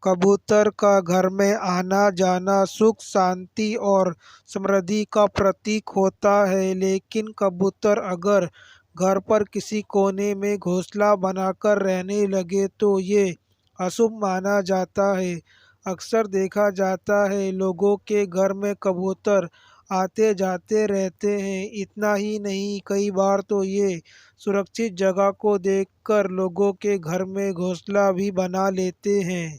कबूतर का घर में आना जाना सुख शांति और समृद्धि का प्रतीक होता है। लेकिन कबूतर अगर घर पर किसी कोने में घोंसला बनाकर रहने लगे तो ये अशुभ माना जाता है। अक्सर देखा जाता है लोगों के घर में कबूतर आते जाते रहते हैं। इतना ही नहीं, कई बार तो ये सुरक्षित जगह को देखकर लोगों के घर में घोंसला भी बना लेते हैं।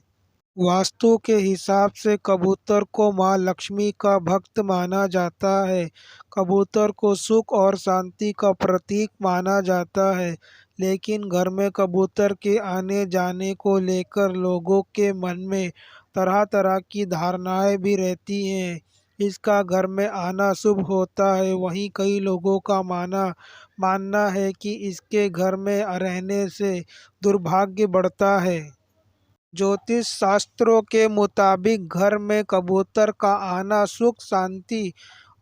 वास्तु के हिसाब से कबूतर को माँ लक्ष्मी का भक्त माना जाता है। कबूतर को सुख और शांति का प्रतीक माना जाता है। लेकिन घर में कबूतर के आने जाने को लेकर लोगों के मन में तरह तरह की धारणाएं भी रहती हैं। इसका घर में आना शुभ होता है, वहीं कई लोगों का मानना है कि इसके घर में रहने से दुर्भाग्य बढ़ता है। ज्योतिष शास्त्रों के मुताबिक घर में कबूतर का आना सुख शांति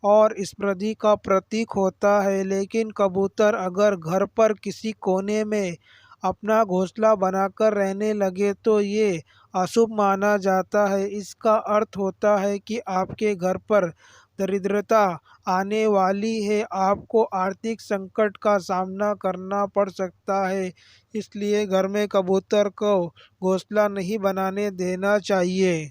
और समृद्धि का प्रतीक होता है। लेकिन कबूतर अगर घर पर किसी कोने में अपना घोंसला बनाकर रहने लगे तो ये अशुभ माना जाता है। इसका अर्थ होता है कि आपके घर पर दरिद्रता आने वाली है, आपको आर्थिक संकट का सामना करना पड़ सकता है। इसलिए घर में कबूतर को घोंसला नहीं बनाने देना चाहिए।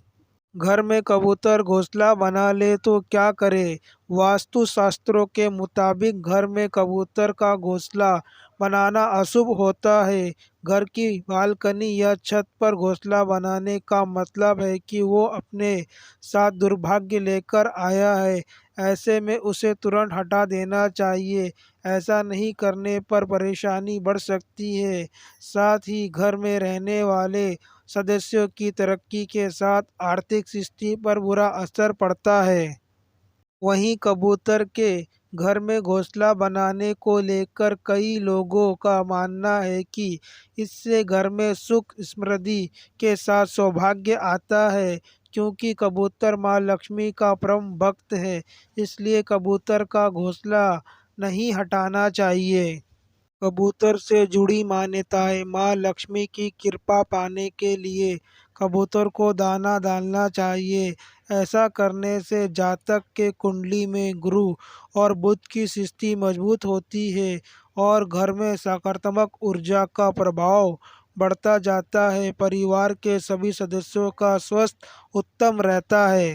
घर में कबूतर घोंसला बना ले तो क्या करे? वास्तु शास्त्रों के मुताबिक घर में कबूतर का घोंसला बनाना अशुभ होता है। घर की बालकनी या छत पर घोंसला बनाने का मतलब है कि वो अपने साथ दुर्भाग्य लेकर आया है। ऐसे में उसे तुरंत हटा देना चाहिए। ऐसा नहीं करने पर परेशानी बढ़ सकती है। साथ ही घर में रहने वाले सदस्यों की तरक्की के साथ आर्थिक स्थिति पर बुरा असर पड़ता है। वहीं कबूतर के घर में घोंसला बनाने को लेकर कई लोगों का मानना है कि इससे घर में सुख समृद्धि के साथ सौभाग्य आता है। क्योंकि कबूतर माँ लक्ष्मी का परम भक्त है, इसलिए कबूतर का घोंसला नहीं हटाना चाहिए। कबूतर से जुड़ी मान्यताएं। माँ लक्ष्मी की कृपा पाने के लिए कबूतर को दाना डालना चाहिए। ऐसा करने से जातक के कुंडली में गुरु और बुध की स्थिति मजबूत होती है और घर में सकारात्मक ऊर्जा का प्रभाव बढ़ता जाता है। परिवार के सभी सदस्यों का स्वास्थ्य उत्तम रहता है।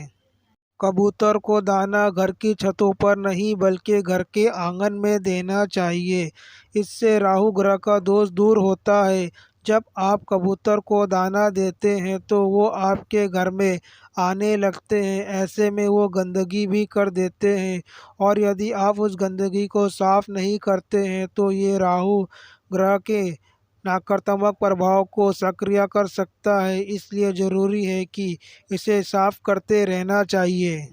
कबूतर को दाना घर की छतों पर नहीं बल्कि घर के आंगन में देना चाहिए। इससे राहु ग्रह का दोष दूर होता है। जब आप कबूतर को दाना देते हैं तो वो आपके घर में आने लगते हैं। ऐसे में वो गंदगी भी कर देते हैं और यदि आप उस गंदगी को साफ नहीं करते हैं तो ये राहु ग्रह के नकारात्मक प्रभाव को सक्रिय कर सकता है। इसलिए ज़रूरी है कि इसे साफ करते रहना चाहिए।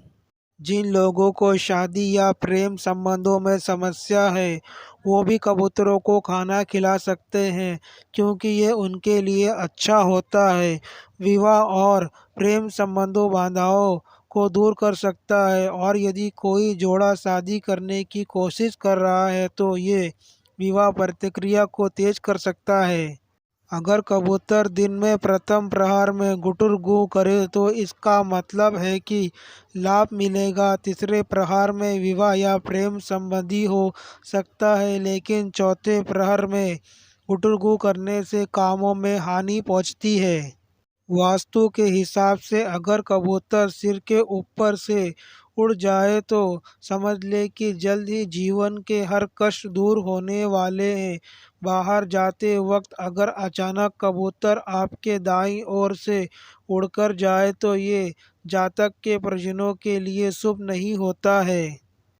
जिन लोगों को शादी या प्रेम संबंधों में समस्या है वो भी कबूतरों को खाना खिला सकते हैं, क्योंकि ये उनके लिए अच्छा होता है। विवाह और प्रेम संबंधों बाधाओं को दूर कर सकता है और यदि कोई जोड़ा शादी करने की कोशिश कर रहा है तो ये विवाह प्रक्रिया को तेज कर सकता है। अगर कबूतर दिन में प्रथम प्रहर में गुटुर गू करे तो इसका मतलब है कि लाभ मिलेगा। तीसरे प्रहर में विवाह या प्रेम संबंधी हो सकता है, लेकिन चौथे प्रहर में गुटुर गू करने से कामों में हानि पहुंचती है। वास्तु के हिसाब से अगर कबूतर सिर के ऊपर से उड़ जाए तो समझ ले कि जल्द ही जीवन के हर कष्ट दूर होने वाले हैं। बाहर जाते वक्त अगर अचानक कबूतर आपके दाईं ओर से उड़कर जाए तो ये जातक के परिजनों के लिए शुभ नहीं होता है।